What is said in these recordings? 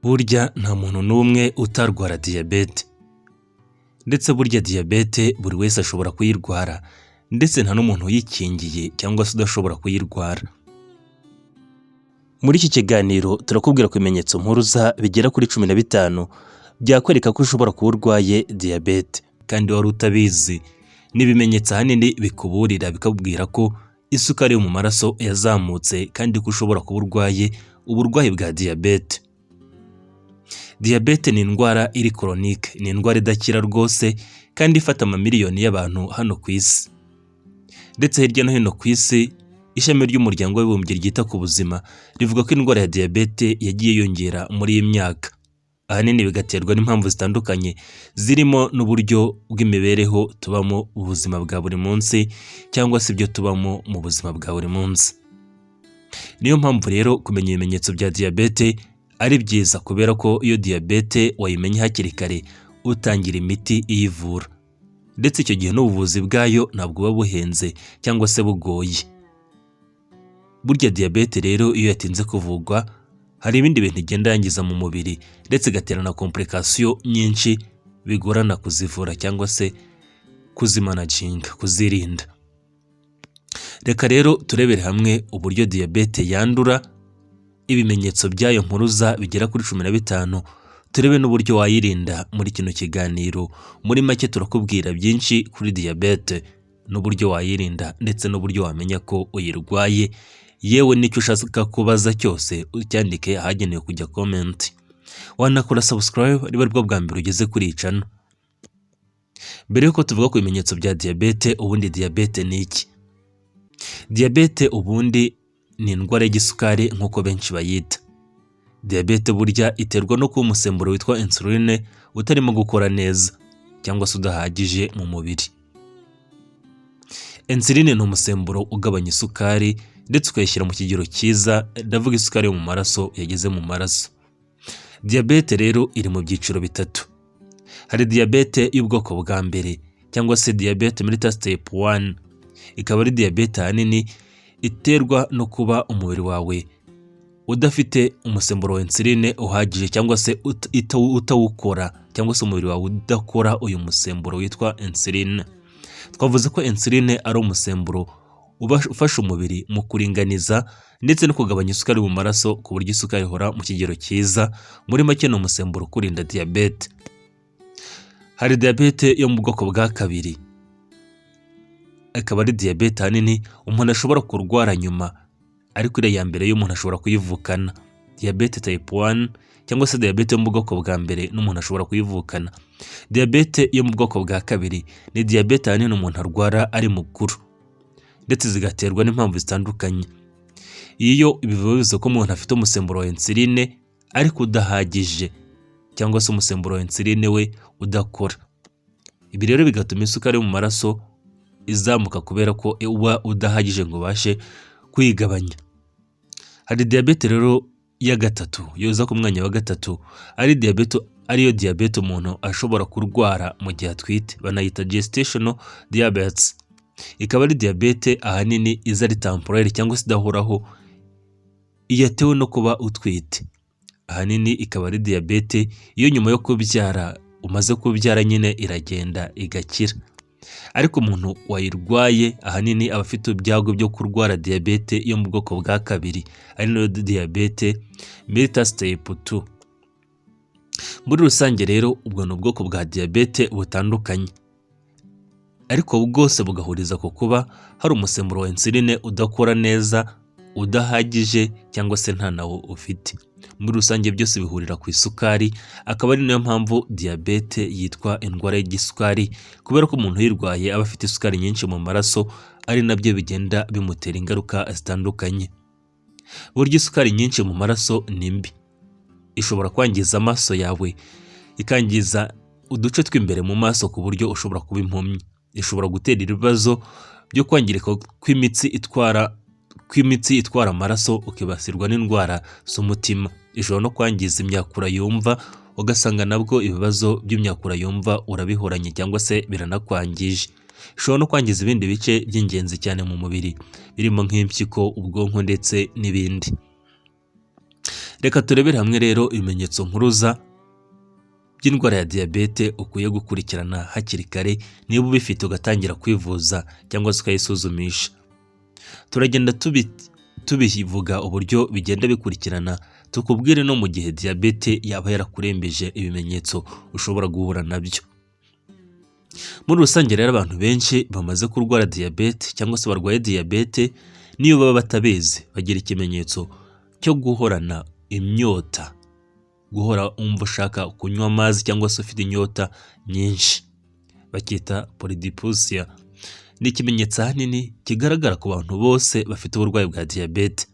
Burya nta muntu n'umwe utarwara diyabete, ndetse burya diyabete buri wese ashobora kuyirwara, ndetse nta n'umuntu uyikingiye cyangwa se udashobora kuyirwara. Muri iki kiganiro turakubwira ku bimenyetso mpuruza bigera kuri 15 byakwereka ko ushobora kuba urwaye diyabete, kandi wari utabizi. Ni ibimenyetso ahanini bikuburira bikabwira ko isukari yo mu maraso yazamutse kandi ko ushobora kuba urwaye uburwayi bwa diyabete. Diyabete ni indwara iri koronike, ni indwara idakira rwose kandi ifata amamiliyoni y'abantu hano ku isi. Ndetse hirya no hino ku isi, ishami ry'umuryango w'abibumbye ryita ku buzima rivuga ko indwara ya diyabete yagiye yongera muri iyi myaka. Ahanini bigaterwa n'impamvu zitandukanye zirimo n'uburyo bw'imibereho tubamo mu buzima bwa buri munsi cyangwa se ibyo tubamo mu buzima bwa buri munsi. Niyo mpamvu rero kumenya ibimenyetso bya diyabete ari byiza, kubera ko iyo diyabete wayimenye hakiri kare utangira imiti iyivura, ndetse icyo gihe n'ubuvuzi bwayo ntabwo buba buhenze cyangwa se bugoye. Burya diyabete rero iyo yatinze kuvugwa, hari ibindi bintu igenda yangiza mu mubiri, ndetse igatera na komplikasiyo nyinshi bigorana kuzivura cyangwa se kuzimanaginga, kuzirinda. Reka rero turebere hamwe uburyo diyabete yandura, ibimenyetso byayo mpuruza bigera kuri 15, turebe n'uburyo wayirinda muri kino kiganiro. Muri make turakubwira byinshi kuri diyabete n'uburyo wayirinda, ndetse n'uburyo wamenya ko uyirwaye. Yewe n'icyo ushaka kubaza cyose ucyandike ahagenewe kujya comment. Wanakora subscribe niba aribwo bwa mbere ugeze kuri iyi channel. Mbere yuko tuvuga ku bimenyetso bya diyabete, ubundi diyabete ni iki? Diyabete ubundi ni indwara y'igisukari nk'uko benshi bayita. Diyabete burya iterwa no kuba umusemburo witwa insuline utarimo gukora neza cyangwa se udahagije mu mubiri. Insuline ni umusemburo ugabanya isukari ndetse ukayishyira mu kigero cyiza, ndavuga isukari yo mu maraso yageze mu maraso. Diyabete rero iri mu byiciro bitatu. Hari diyabete y'ubwoko bwa mbere cyangwa se diyabete mellitus type 1. Ikaba ari diyabete ahanini iterwa no kuba umubiri wawe udafite umusemburo wa insuline uhagije, cyangwa se utawukora, cyangwa se umubiri wawe udakora uyu musemburo witwa insuline. Twavuze ko insuline ari umusemburo ufasha umubiri mu kuringaniza ndetse no kugabanya isukari mu maraso ku buryo isukari ihora mu kigero cyiza. Muri make ni umusemburo kurinda diyabete. Hari diyabete yo mu bwoko bwa kabiri. Akaba ari diyabete ahanini umuntu ashobora kurwara nyuma, ariko iriya ya mbere yo umuntu ashobora kuyivukana. Diyabete type 1 cyangwa se diyabete yo mu bwoko bwa mbere n'umuntu ashobora kuyivukana. Diyabete yo mu bwoko bwa kabiri ni diyabete ahanini umuntu arwara ari mukuru, ndetse zigaterwa n'impamvu zitandukanye. Iyo bivuze ko umuntu afite umusemburo wa insuline ariko udahagije, cyangwa se umusemburo wa insuline we udakora. Ibi rero bigatuma isukari yo mu maraso izamuka kubera ko uba udahagije ngo ubashe kwigabanya. Hari diyabete rero ya gatatu, yoza ku mwanya wa gatatu, ariyo diyabete umuntu ashobora kurwara mu gihe atwite, banayita gestational diabetes. Ikaba ari diyabete ahanini iza ari temporary cyangwa se idahoraho, iyatewe no kuba utwite. Ahanini ikaba ari diyabete iyo nyuma yo kubyara, umaze kubyara nyine iragenda igakira. Ariko umuntu wayirwaye ahanini aba afite ibyago byo kurwara diyabete yo mu bwoko bwa kabiri, ari nayo diyabete mellitus type 2. Muri rusange rero ubwo ni ubwoko bwa diyabete butandukanye, ariko bwose bugahuriza ku kuba hari umusemburo wa insuline udakora neza, udahagije, cyangwa se nta nawo ufite. Muri rusange byose bihurira ku isukari, akaba ari nayo mpamvu diyabete yitwa indwara y'igisukari, kubera ko umuntu uyirwaye aba afite isukari nyinshi mu maraso, ari nabyo bigenda bimutera ingaruka zitandukanye. Burya isukari nyinshi mu maraso ni mbi. Ishobora kwangiza amaso yawe, ikangiza uduce tw'imbere mu maso ku buryo ushobora kuba impumyi. Ishobora gutera ibibazo byo kwangirika kw'imitsi itwara amaraso, ukibasirwa n'indwara z'umutima. Ishobora no kwangiza imyakura yumva, ugasanga nabwo ibibazo by'imyakura yumva urabihoranye cyangwa se biranakwangije. Ishobora no kwangiza ibindi bice by'ingenzi cyane mu mubiri, birimo nk'impyiko, ubwonko ndetse n'ibindi. Reka turebere hamwe rero ibimenyetso mpuruza by'indwara ya diyabete ukwiye gukurikirana hakiri kare niba ubifite ugatangira kwivuza cyangwa se ukayisuzumisha. Turagenda tubivuga uburyo bigenda bikurikirana, tukubwire no mu gihe diyabete yaba yarakurembeje ibimenyetso ushobora guhura nabyo. Muri rusange rero abantu benshi bamaze kurwara diyabete cyangwa se barwaye diyabete, niyo baba batabizi bagira ikimenyetso cyo guhorana imyota, guhora umva ushaka kunywa amazi cyangwa se ufite inyota nyinshi, bakita polydipsia. Ni ikimenyetso ahanini kigaragara ku bantu bose bafite uburwayi bwa diyabete.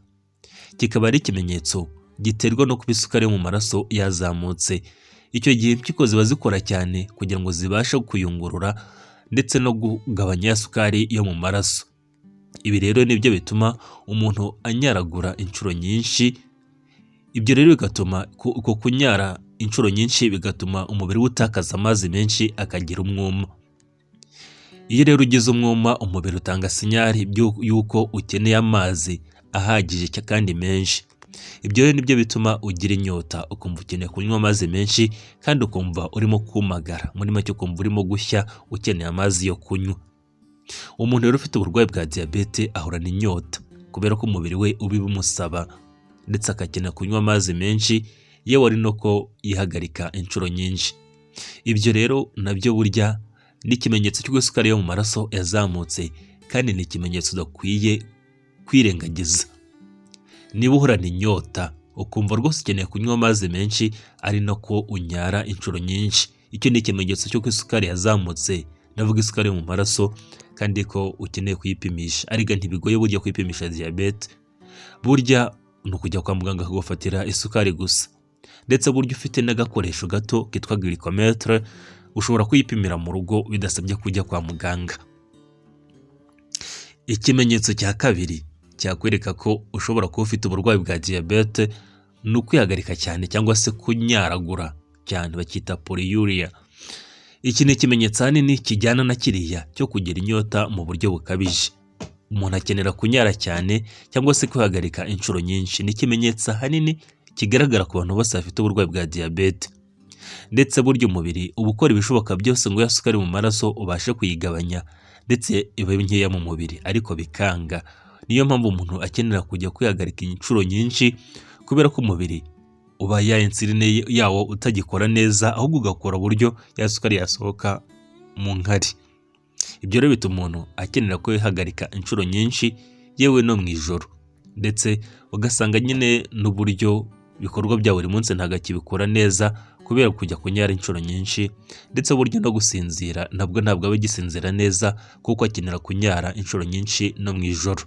Kikaba ari ikimenyetso giterwa no kuba isukari yo mu maraso yazamutse. Icyo gihe impyiko ziba zikora cyane kugira ngo zibashe kuyungurura ndetse no kugabanya ya sukari yo mu maraso. Ibi rero nibyo bituma umuntu anyaragura inshuro nyinshi. Ibyo rero bigatuma uko kunyara inshuro nyinshi bigatuma umubiri utakaza amazi menshi akagira umwuma. Iyo rero ugize umwuma, umubiri utanga sinyari y'uko ukeneye amazi ahagije kandi menshi. Ibyo rero nibyo bituma ugira inyota, ukumva ukeneye kunywa amazi menshi kandi ukumva urimo kumagara, muri make ukumva urimo gushya ukeneye amazi yo kunywa. Umuntu rero ufite uburwayi bwa diyabete ahorana inyota kubera ko umubiri we ubimusaba ndetse agakenera kunywa amazi menshi, yewe ari no ko yihagarika inshuro nyinshi. Ibyo rero nabyo burya ni ikimenyetso cy'uko isukari yo mu maraso yazamutse, kandi ni ikimenyetso udakwiye kwirengagiza. Niba uhorana inyota ukumva rwose ukeneye kunywa amazi menshi ari nako unyara inshuro nyinshi, icyo ni ikimenyetso cy'uko isukari yazamutse, ndavuga isukari yo mu maraso, kandi ko ukeneye kuyipimisha. Ariko ntibigoye burya kwipimisha diyabete, burya ni ukujya kwa muganga akagufatira isukari gusa, ndetse burya ufite n'agakoresho gato kitwa glycometre ushobora kuyipimira mu rugo bidasabye kujya kwa muganga. Ikimenyetso cya kabiri cyakwereka ko ushobora kuba ufite uburwayi bwa diyabete ni ukwihagarika cyane cyangwa se kunyaragura cyane, bakita polyuria. Iki ni ikimenyetso ahanini kijyana na kiriya cyo kugira inyota mu buryo bukabije. Umuntu akenera kunyara cyane cyangwa se kwihagarika inshuro nyinshi. Ni ikimenyetso ahanini kigaragara ku bantu bose bafite uburwayi bwa diyabete. Ndetse burya umubiri uba ukora ibishoboka byose ngo ya sukari mu maraso ubashe kuyigabanya ndetse ibe nkeya mu mubiri, ariko bikanga. Niyo mpamvu umuntu akenera kujya kwihagarika inshuro nyinshi, kubera ko umubiri uba ya insuline yawo utagikora neza, ahubwo ugakora buryo ya sukari yasohoka mu nkari. Ibyo rero bituma umuntu akenera kwihagarika inshuro nyinshi, yewe no mu ijoro, ndetse ugasanga nyine n'uburyo ibikorwa bya buri munsi ntabwo akibikora neza kubera kujya kunyara inshuro nyinshi, ndetse buryo no gusinzira nabwo ntabwo aba agisinzira neza kuko akenera kunyara inshuro nyinshi no mu ijoro.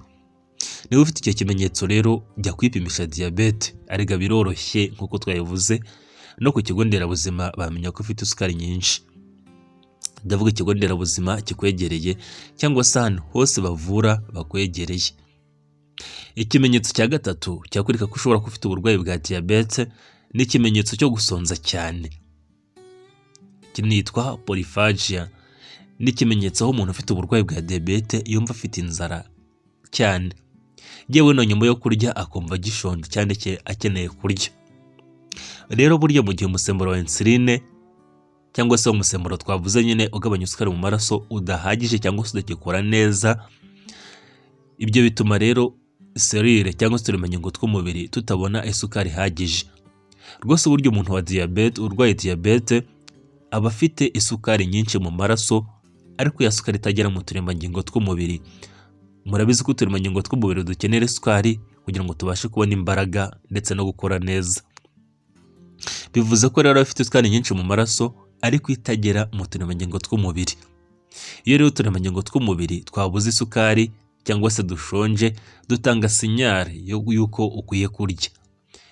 Niba ufite icyo kimenyetso rero jya kwipimisha diyabete, ariko biroroshye nk'uko twabivuze, no ku kigo nderabuzima bamenya ko ufite isukari nyinshi. Ndavuga ikigo nderabuzima kikwegereye cyangwa se ahantu hose bavura bakwegereye. Ikimenyetso cya gatatu cyakwereka ko ushobora kuba ufite uburwayi bwa diyabete ni ikimenyetso cyo gusonza cyane, kinitwa polyphagia. Ni ikimenyetso aho umuntu ufite uburwayi bwa diyabete yumva afite inzara cyane, yewe no nyuma yo kurya akumva agishonje cyane akeneye kurya. Rero burya mu gihe umusemburo wa insuline cyangwa se umusemburo twavuze nyine ugabanya isukari mu maraso udahagije cyangwa se udakikora neza, ibyo bituma rero selile cyangwa se uturemangingo tw'umubiri tutabona isukari ihagije. Rwose burya umuntu wa diyabete, urwaye diyabete, aba afite isukari nyinshi mu maraso, ariko ya sukari itagera mu turemangingo tw'umubiri. Murabizi ko uturemangingo tw'umubiri dukenera isukari kugira ngo tubashe kubona imbaraga ndetse no gukora neza. Bivuze ko rero afite isukari nyinshi mu maraso ariko itagera mu turemangingo tw'umubiri. Iyo rero uturemangingo tw'umubiri twabuze isukari cyangwa se dushonje, dutanga sinyari y'uko ukwiye kurya.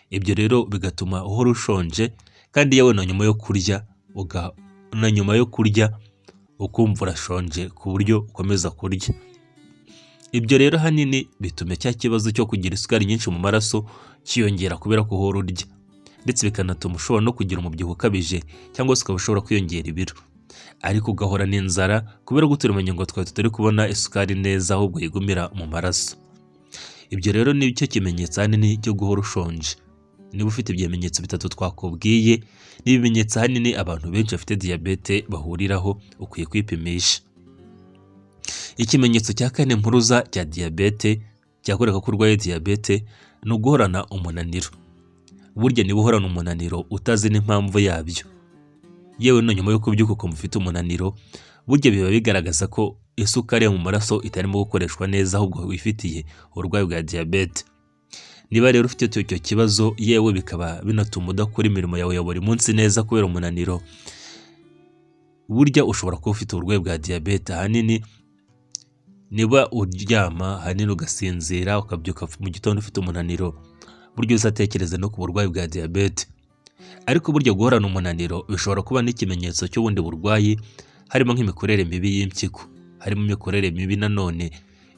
Ibyo rero bigatuma uhora ushonje, kandi yewe na nyuma yo kurya ukumva urashonje ku buryo ukomeza kurya. Ibyo rero hanini bituma cya kibazo cyo kugira isukari nyinshi mu maraso kiyongera kubera ko uhora urya, ndetse bikanatuma ushobora no kugira umubyibuho ukabije cyangwa se ukaba ushobora kwiyongera ibiro, ariko ugahora n'inzara kubera ko uturemangingo twawe tutari kubona isukari neza ahubwo yigumira mu maraso. Ibyo rero ni cyo kimenyetso hanini cyo guhora ushonje. niba ufite ibimenyetso bitatu twakubwiye, ni ibimenyetso ahanini abantu benshi bafite diyabete bahuriraho, ukwiye kwipimisha. Ikimenyetso cya kane mpuruza cya diyabete cyakwereka ko urwaye diyabete ni uguhorana umunaniro. Burya niba uhorana umunaniro utazi n'impamvu yabyo, yewe no nyuma yo kubyuka ukumva ufite umunaniro, burya biba bigaragaza ko isukari yo mu maraso itarimo gukoreshwa neza, ahubwo wifitiye uburwayi bwa diyabete. Niba rero ufite icyo kibazo, yewe bikaba binatuma udakora imirimo yawe ya buri munsi neza kubera umunaniro, burya ushobora kuba ufite uburwayi bwa diyabete. Ahanini niba uryama ahanini ugasinzira ukabyuka mu gitondo ufite umunaniro, burya uzatekereza no ku burwayi bwa diyabete. Ariko burya guhorana umunaniro bishobora kuba n'ikimenyetso cy'ubundi burwayi, harimo nk'imikorere mibi y'impyiko, harimo imikorere mibi nanone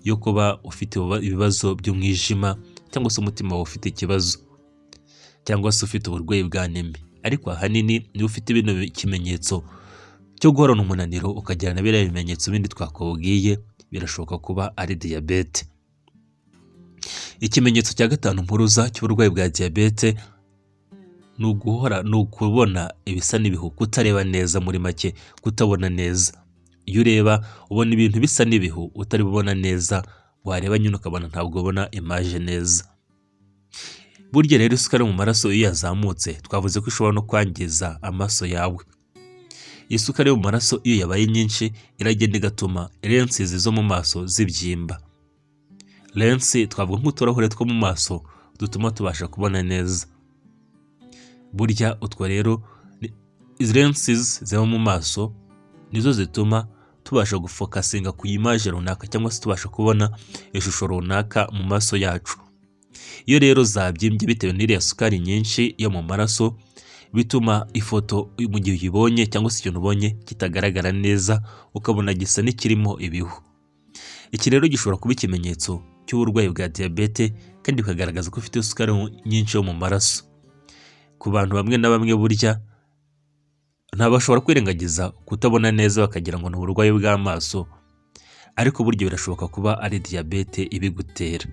yo kuba ufite ibibazo by'umwijima, cyangwa se umutima wawe ufite ikibazo, cyangwa se ufite uburwayi bwa anemi. Ariko ahanini niba ufite bino kimenyetso cyo guhorana umunaniro ukagira na biriya bimenyetso bindi twakubwiye, birashoboka kuba ari diyabete. Ikimenyetso cya gatanu mpuruza cy'uburwayi bwa diyabete ni ukubona ibisa n'ibihu, kutareba neza, muri make kutabona neza. Iyo ureba ubona ibintu bisa n'ibihu utari bubona neza, wareba nyine ukabona ntabwo ubona image neza. Burya rero isukari mu maraso iyo yazamutse, twavuze ko ishobora no kwangiza amaso yawe. Isukari yo mu maraso iyo yabaye nyinshi, iragenda igatuma lenses zo mu maso zibyimba. Lensi twavuga nk'uturahure two mu maso dutuma tubasha kubona neza. Burya utwo rero izi lenses ziba mu maso nizo zituma tubasha gufokasinga ku image runaka, cyangwa se tubasha kubona ishusho runaka mu maso yacu. Iyo rero zabyimbye bitewe n'iriya sukari nyinshi yo mu maraso, bituma ifoto mu gihe uyibonye cyangwa se ikintu ubonye kitagaragara neza, ukabona gisa n'ikirimo ibihu. Iki rero gishobora kuba ikimenyetso cy'uburwayi bwa diyabete, kandi bikagaragaza ko ufite isukari nyinshi yo mu maraso. Ku bantu bamwe na bamwe burya ntabashobora kwirengagiza kutabona neza bakagira ngo ni uburwayi bw'amaso, ariko burya birashoboka kuba ari diyabete ibigutera.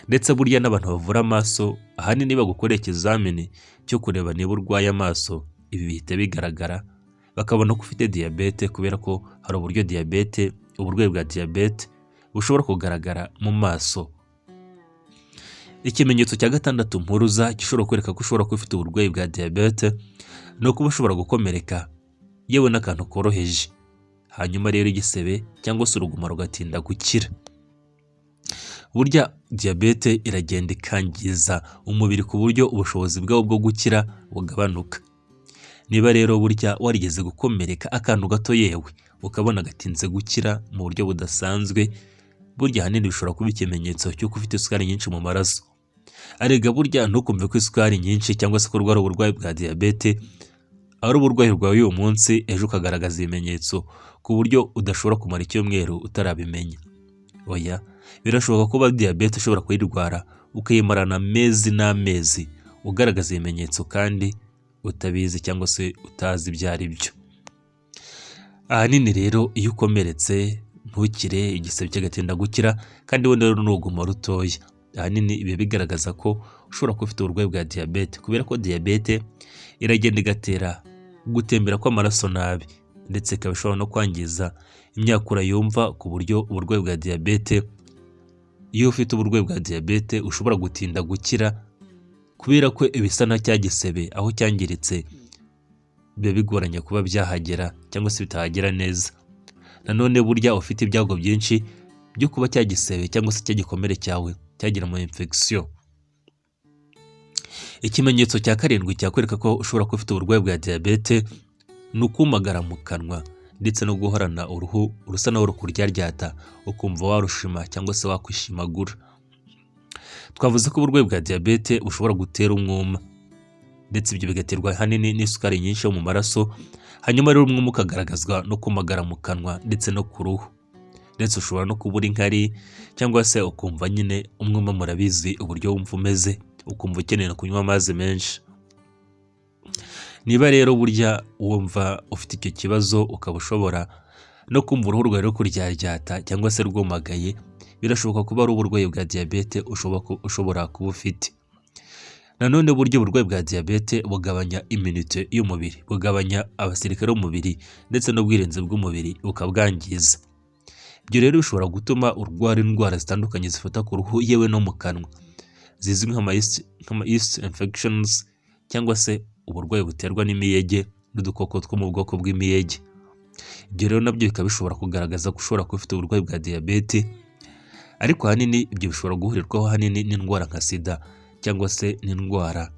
Ndetse burya n'abantu bavura amaso ahanini bagukorera ikizamini cyo kureba niba urwaye amaso, ibi bihita bigaragara, bakabona ko ufite diyabete, kubera ko hari uburyo diyabete, uburwayi bwa diyabete bushobora kugaragara mu maso. Ikimenyetso cya gatandatu mpuruza gishobora kwereka ko ushobora kuba ufite uburwayi bwa diyabete ni ukuba ushobora gukomereka, yewe n'akantu koroheje, hanyuma rero igisebe cyangwa se uruguma rugatinda gukira. Burya diyabete iragenda ikangiza umubiri ku buryo ubushobozi bwawo bwo gukira bugabanuka. Niba rero burya warigeze gukomereka akantu gato, yewe ukabona gatinze gukira mu buryo budasanzwe, burya ahanini bishobora kuba ikimenyetso cy'uko ufite isukari nyinshi mu maraso. Arega burya ntukumve ko isukari nyinshi cyangwa se ko urwara uburwayi bwa diyabete ari uburwayi bwawe uyu munsi, ejo ukagaragaza ibimenyetso ku buryo udashobora kumara icyumweru utarabimenya. Oya, birashoboka kuba diyabete ushobora kuyirwara ukayimarana amezi n'amezi ugaragaza ibimenyetso kandi utabizi cyangwa se utazi ibyo ari byo. Ahanini rero iyo ukomeretse ntukire, igisebe kigatinda gukira, kandi wenda rero n'uruguma rutoya, ahanini ibi bigaragaza ko ushobora kuba ufite uburwayi bwa diyabete, kubera ko diyabete iragenda igatera gutembera kw'amaraso nabi, ndetse ikaba ishobora no kwangiza imyakura yumva, ku buryo uburwayi bwa diyabete, iyo ufite uburwayi bwa diyabete ushobora gutinda gukira, kubera ko ibisa na cya gisebe aho cyangiritse biba bigoranye kuba byahagera cyangwa se bitahagera neza. Nanone burya ufite ibyago byinshi byo kuba cya gisebe cyangwa se cya gikomere cyawe cyagira mu infection. Ikimenyetso cya karindwi cyakwereka ko ushobora kuba ufite uburwayi bwa diyabete ni ukumagara mu kanwa, ndetse no guhorana uruhu rusa naho rukuryaryata, ukumva warushima cyangwa se wakwishimagura. Twavuze ko uburwayi bwa diyabete bushobora gutera umwuma, ndetse ibyo bigaterwa ahanini n'isukari nyinshi yo mu maraso, hanyuma rero umwuma ukagaragazwa no kumagara mu kanwa ndetse no ku ruhu, ndetse ushobora no kubura inkari, cyangwa se ukumva nyine umwuma, murabizi uburyo wumva umeze, ukumva ukeneye kunywa amazi menshi. Niba rero burya wumva ufite icyo kibazo, ukaba ushobora no kumva uruhu rwawe rukuryaryata cyangwa se rwumagaye, birashoboka kuba ari uburwayi bwa diyabete ushobora kuba ufite. Nanone buryo uburwayi bwa diyabete bugabanya immunite y'umubiri, bugabanya abasirikare b'umubiri ndetse n'ubwirinzi bw'umubiri bukabwangiza. Ibyo rero bishobora gutuma urwara indwara zitandukanye zifata ku ruhu yewe no mu kanwa, zizwi nk'ama yeast infections cyangwa se uburwayi buterwa n'imiyege n'udukoko two mu bwoko bw'imiyege. Ibyo rero nabyo bikaba bishobora kugaragaza ko ushobora kuba ufite uburwayi bwa diyabete, ariko ahanini ibyo bishobora guhurirwaho ahanini n'indwara nka sida cyangwa se n'indwara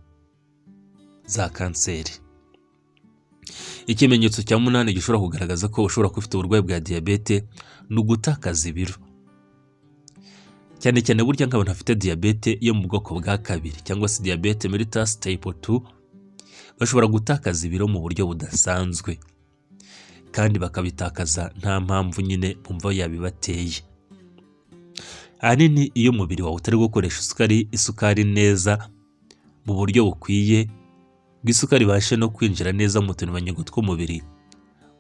za kanseri. Ikimenyetso cya 8 gishobora kugaragaza ko ushobora kuba ufite uburwayi bwa diyabete ni ugutakaza ibiro. Cyane cyane burya nk'abantu bafite diyabete yo mu bwoko bwa kabiri cyangwa se diyabete mellitus type 2 bashobora gutakaza ibiro mu buryo budasanzwe, kandi bakabitakaza nta mpamvu nyine bumva yabibateye. Ahanini iyo umubiri wawe utari gukoresha isukari neza mu buryo bukwiye, bw'isukari ibashe no kwinjira neza mu turemangingo tw'umubiri,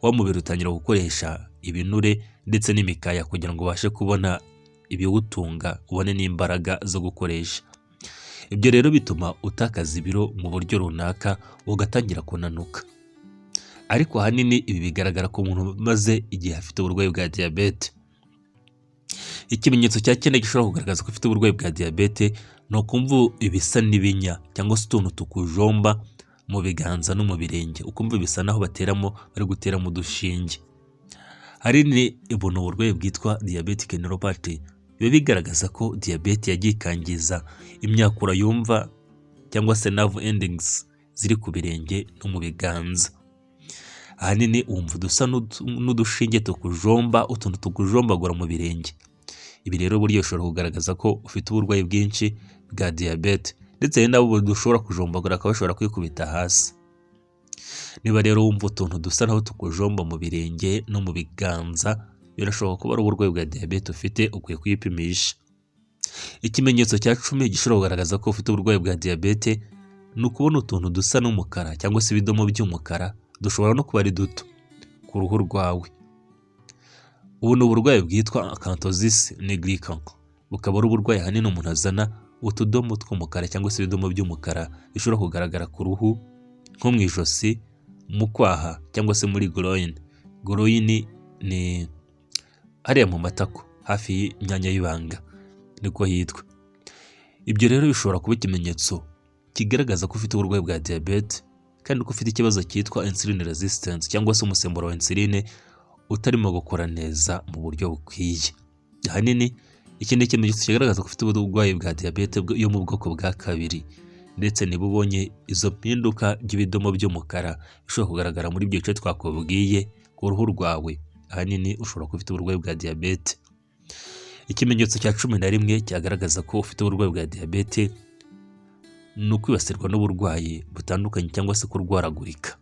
wa mubiri utangira gukoresha ibinure ndetse n'imikaya kugira ngo ubashe kubona ibiwutunga, ubone n'imbaraga zo gukoresha. Ibyo rero bituma utakaza ibiro mu buryo runaka ugatangira kunanuka. Ariko ahanini ibi bigaragara ku muntu maze igihe afite uburwayi bwa diyabete. Ikimenyetso cya 9 gishobora kugaragaza ko ufite uburwayi bwa diyabete ni ukumva ibisa n'ibinya cyangwa se utuntu tukujomba mu biganza no mu birenge, ukumva bisa naho bari guteramo udushinge. Hari ni uburwayi bwitwa diabetic neuropathy, biba bigaragaza ko diyabete yagiye ikangiza imyakura yumva cyangwa se nerve endings ziri ku birenge no mu biganza. Ahanini wumva dusa n'udushinge tukujomba, utuntu tukujombagura mu birenge. Ibi rero buryo bishobora kugaragaza ko ufite uburwayi bwinshi bwa diyabete, ndetse nabo dushobora kujombagura akaba bashobora kwikubita hasi. Niba rero wumva utuntu dusa naho tukujomba mu birenge no mu biganza, birashoboka ko ari uburwayi bwa diyabete ufite, ukwiye kwipimisha. Ikimenyetso cya 10 gishobora kugaragaza ko ufite uburwayi bwa diyabete ni ukubona utuntu dusa n'umukara cyangwa se ibidomo by'umukara, dushobora no kuba ari duto ku ruhu rwawe. Ubu ni uburwayi bwitwa acanthosis nigricans, bukaba ari uburwayi ahanini umuntu azana utudomo tw'umukara cyangwa se ibidomo by'umukara bishobora kugaragara ku ruhu nko mu ijosi, mu kwaha cyangwa se muri groin. Groin ni hariya mu matako hafi y'imyanya y'ibanga niko hitwa. Ibyo rero bishobora kuba ikimenyetso kigaragaza ko ufite uburwayi bwa diyabete, kandi ko ufite ikibazo cyitwa insulin resistance cyangwa se umusemburo wa insuline utarimo gukora neza mu buryo bukwiye. Ahanini iki ni ikimenyetso kigaragaza ko ufite uburwayi bwa diyabete yo mu bwoko bwa kabiri, ndetse niba ubonye izo mpinduka by'ibidomo by'umukara bishobora kugaragara muri ibyo bice twakubwiye ku ruhu rwawe, ahanini ushobora kuba ufite uburwayi bwa diyabete. Ikimenyetso cya 11 cyagaragaza ko ufite uburwayi bwa diyabete ni ukwibasirwa n'uburwayi butandukanye cyangwa se kurwaragurika.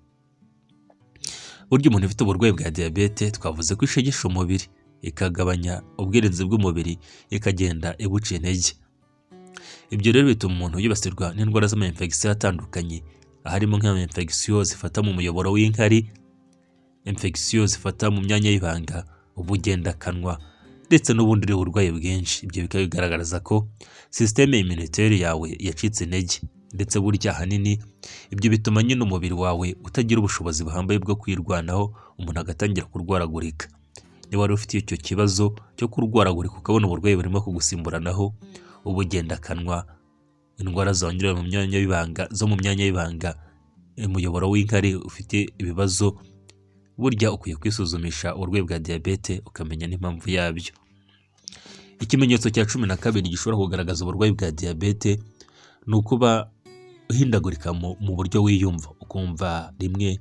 Burya umuntu ufite uburwayi bwa diyabete twavuze ko ishegesha umubiri, ikagabanya ubwirinzi bw'umubiri, ikagenda ibuca intege. Ibyo rero bituma umuntu yibasirwa n'indwara z'ama-infection atandukanye, harimo nk'ama-infection zifata mu muyoboro w'inkari, infection zifata mu myanya y'ibanga, ubugendakanwa ndetse n'ubundi burwayi bwinshi. Ibyo bikaba bigaragaza ko systeme immunitaire yawe yacitse intege, ndetse burya ahanini ibyo bituma nyine umubiri wawe utagira ubushobozi buhambaye bwo kwirwanaho, umuntu agatangira kurwaragurika. Niba wari ufite icyo kibazo cyo kurwaragurika ukabona uburwayi burimo kugusimburanaho, ubugendakanwa, indwara zongera mu myanya y'ibanga umuyoboro w'inkari ufite ibibazo, burya ukwiye kwisuzumisha uburwayi bwa diyabete ukamenya n'impamvu yabyo. Ikimenyetso cya 12 gishobora kugaragaza uburwayi bwa diyabete ni ukuba uhindagurika mu buryo wiyumva, ukumva rimwe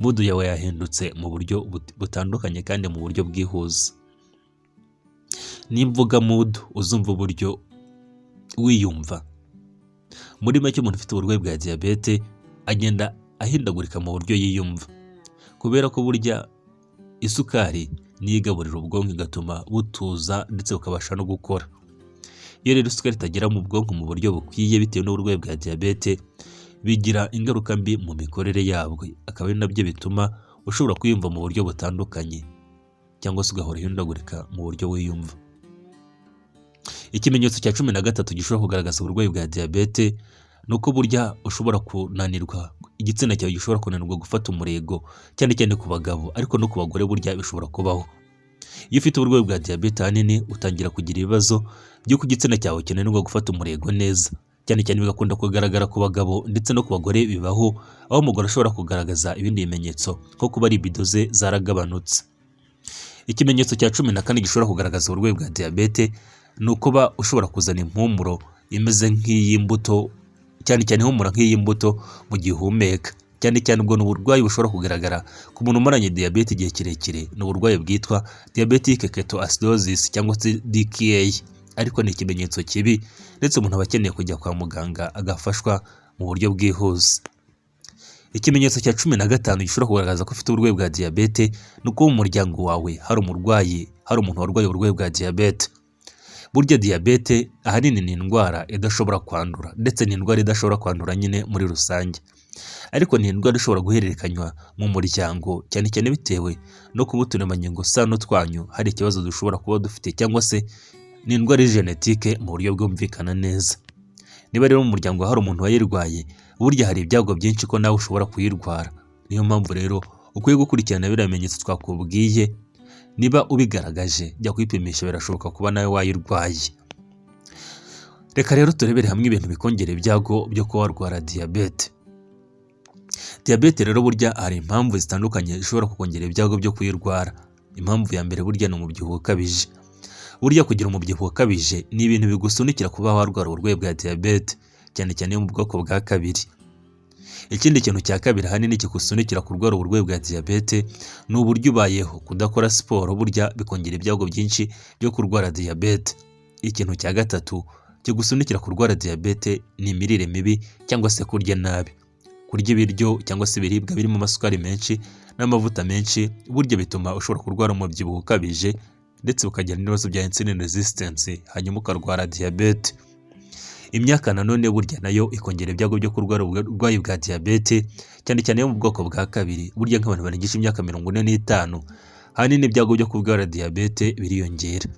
mood yawe yahindutse mu buryo butandukanye kandi mu buryo bwihuse. Nimvuga mood uzumva uburyo wiyumva. Muri make umuntu ufite uburwayi bwa diyabete agenda ahindagurika mu buryo yiyumva, kubera ko burya isukari niyo igaburira ubwonko igatuma butuza ndetse ukabasha no gukora. Iyo rero isukari itagera mu bwonko mu buryo bukwiye bitewe n'uburwayi bwa diyabete, bigira ingaruka mbi mu mikorere yabwo, akaba ari nabyo bituma ushobora kwiyumva mu buryo butandukanye cyangwa se ugahora uhindagurika mu buryo wiyumva. Ikimenyetso cya 13 gishobora kugaragaza uburwayi bwa diyabete nuko burya ushobora kunanirwa, igitsina cyawe gishobora kunanirwa gufata umurego, cyane cyane ku bagabo ariko no ku bagore burya bishobora kubaho. Iyo ufite uburwayi bwa diyabete ahanini utangira kugira ibibazo by'uko igitsina cyawe kinanirwa gufata umurego neza, cyane cyane bigakunda kugaragara ku bagabo ndetse no ku bagore bibaho, aho umugore ashobora kugaragaza ibindi bimenyetso nko kuba libido ze zaragabanutse. Ikimenyetso cya 14 gishobora kugaragaza uburwayi bwa diyabete ni ukuba ushobora kuzana impumuro imeze nk'iy'imbuto, cyane cyane ihumura nk'iy'imbuto mu gihe uhumeka. Cyane cyane ubwo ni uburwayi bushobora kugaragara ku muntu umaranye diyabete igihe kirekire, ni uburwayi bwitwa diabetic ketoacidosis cyangwa se DKA, ariko ni ikimenyetso kibi ndetse umuntu aba akeneye kujya kwa muganga agafashwa mu buryo bwihuse. Ikimenyetso cya 15 gishobora kugaragaza ko ufite uburwayi bwa diyabete ni uko mu muryango wawe hari umuntu warwaye uburwayi bwa diyabete. Burya diyabete ahanini ni indwara idashobora kwandura, ndetse ni indwara idashobora kwandura nyine muri rusange, ariko ni indwara ishobora guhererekanywa mu muryango, cyane cyane bitewe no kuba uturemangingo sano twanyu hari ikibazo dushobora kuba dufite, cyangwa se ni indwara genetike mu buryo bwumvikana neza. Niba rero mu muryango hari umuntu wayirwaye, burya hari ibyago byinshi ko nawe ushobora kuyirwara. Niyo mpamvu rero ukwiye gukurikirana biriya bimenyetso twakubwiye. Niba ubigaragaje jya kwipimisha, birashoboka kuba nawe wayirwaye. Reka rero turebere hamwe ibintu bikongera ibyago byo kuba warwara diyabete. Diyabete rero burya hari impamvu zitandukanye zishobora kukongera ibyago byo kuyirwara. Impamvu ya mbere burya ni umubyibuho ukabije. Burya kugira umubyibuho ukabije ni ibintu bigusunikira kuba warwara uburwayi bwa diyabete, cyane cyane yo mu bwoko bwa kabiri. Ikindi kintu cya kabiri ahanini kigusunikira kurwara uburwayi bwa diyabete ni uburyo ubayeho, kudakora siporo burya bikongera ibyago byinshi byo kurwara diyabete. Ikintu cya gatatu kigusunikira kurwara diyabete ni imirire mibi cyangwa se kurya nabi. Kurya ibiryo cyangwa se ibiribwa birimo amasukari menshi n'amavuta menshi burya bituma ushobora kurwara umubyibuho ukabije, ndetse ukagira n'ibibazo bya insulin resistance, hanyuma ukarwara diyabete. Imyaka nanone burya nayo ikongera ibyago byo kurwara uburwayi bwa diyabete, cyane cyane yo mu bwoko bwa kabiri. Burya nk'abantu barengeje imyaka 45 ahanini ibyago byo kurwara diyabete biriyongera.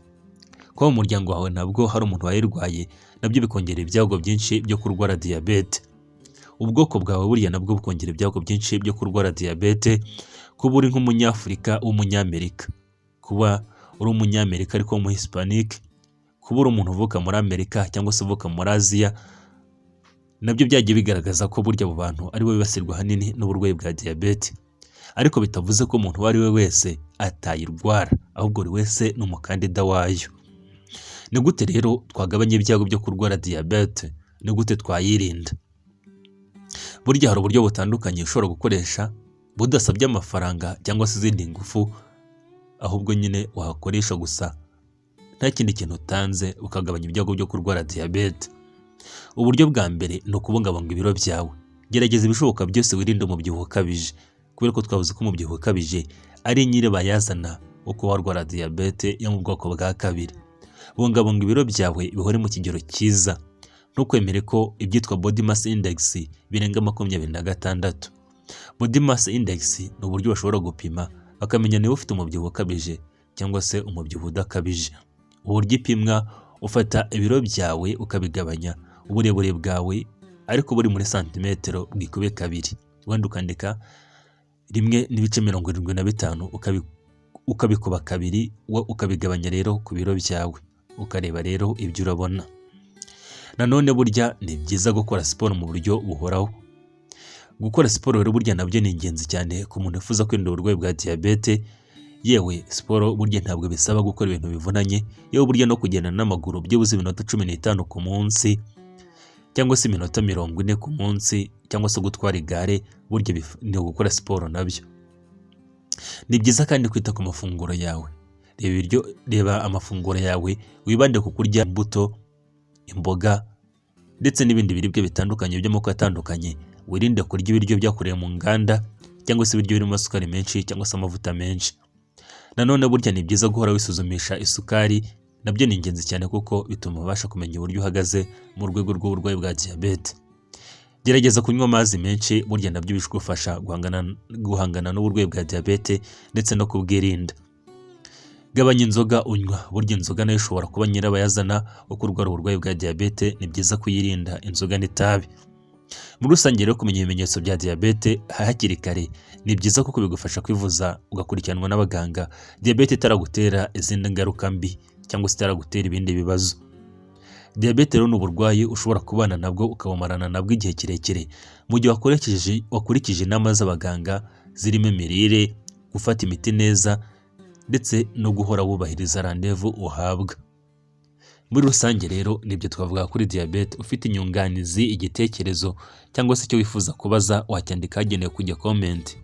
Kuba mu muryango wawe nabwo hari umuntu wayirwaye nabyo bikongera ibyago byinshi byo kurwara diyabete. Ubwoko bwawe burya nabwo bukongera ibyago byinshi byo kurwara diyabete. Kuba uri nk'umunyafurika w'umunyamerika, kuba uri umunyamerika ariko w'umuhispanic, kuba uri umuntu uvuka muri Amerika cyangwa se uvuka muri Aziya, nabyo byagiye bigaragaza ko burya abo bantu ari bo bibasirwa hanini n'uburwayi bwa diyabete. Ariko bitavuze ko umuntu uwo ari we wese atayirwara, ahubwo buri wese ni umukandida wayo. Ni gute rero twagabanya ibyago byo kurwara diyabete? Ni gute twayirinda? Burya hari uburyo butandukanye ushobora gukoresha budasabye amafaranga cyangwa se izindi ngufu, ahubwo nyine wahakoresha gusa nta kindi kintu utanze ukagabanya ibyago byo kurwara diyabete. Uburyo bwa mbere ni ukubungabunga ibiro byawe. Gerageza ibishoboka byose wirinde umubyibuho ukabije, kubera ko twavuze ko umubyibuho ukabije ari nyirabayazana wo kuba warwara diyabete yo mu bwoko bwa kabiri. Bungabunga ibiro byawe bihore mu kigero cyiza. Ntukwemere ko ibyitwa body mass index birenga 26. Body mass index ni uburyo bashobora gupima bakamenya niba ufite umubyibuho ukabije cyangwa se umubyibuho udakabije. Uburyo ipimwa, ufata ibiro byawe ukabigabanya uburebure bwawe ariko buri muri santimetero bwikube kabiri, wenda ukandika 1.75 ukabikuba kabiri, ukabigabanya rero ku biro byawe, ukareba rero ibyo urabona. Nanone burya ni byiza gukora siporo mu buryo buhoraho. Gukora siporo rero burya nabyo ni ingenzi cyane ku muntu wifuza kwirinda uburwayi bwa diyabete. Yewe siporo burya ntabwo bisaba gukora ibintu bivunanye, yewe burya no kugenda n'amaguru byibuze iminota 15 ku munsi, cyangwa se iminota 40 ku munsi, cyangwa se gutwara igare, burya ni gukora siporo nabyo. Ni byiza kandi kwita ku mafunguro yawe. Reba amafunguro yawe, wibande ku kurya imbuto, imboga ndetse n'ibindi biribwa bitandukanye by'amoko atandukanye. Wirinde kurya ibiryo byakorewe mu nganda cyangwa se ibiryo birimo amasukari menshi cyangwa se amavuta menshi. Nanone burya ni byiza guhora wisuzumisha isukari, nabyo ni ingenzi cyane kuko bituma ubasha kumenya uburyo uhagaze mu rwego rw'uburwayi bwa diyabete. Gerageza kunywa amazi menshi, burya nabyo bishobora guhangana n'uburwayi bwa diyabete ndetse no kubwirinda. Gabanya inzoga unywa, burya inzoga nayo ishobora kuba nyirabayazana wo kurwara uburwayi bwa diyabete. Ni byiza kuyirinda inzoga n'itabi. Muri rusange rero kumenya ibimenyetso bya diyabete hakiri kare ni byiza kuko bigufasha kwivuza ugakurikiranwa n'abaganga diyabete itaragutera izindi ngaruka mbi cyangwa se itaragutera ibindi bibazo. Diyabete rero ni uburwayi ushobora kubana nabwo ukabumarana nabwo igihe kirekire mu gihe wakurikije inama z'abaganga zirimo imirire, gufata imiti neza ndetse no guhora wubahiriza randevu uhabwa. Muri rusange rero nibyo twavuga kuri diyabete. Ufite inyunganizi, igitekerezo cyangwa se icyo wifuza kubaza wacyandika hagenewe kujya comment.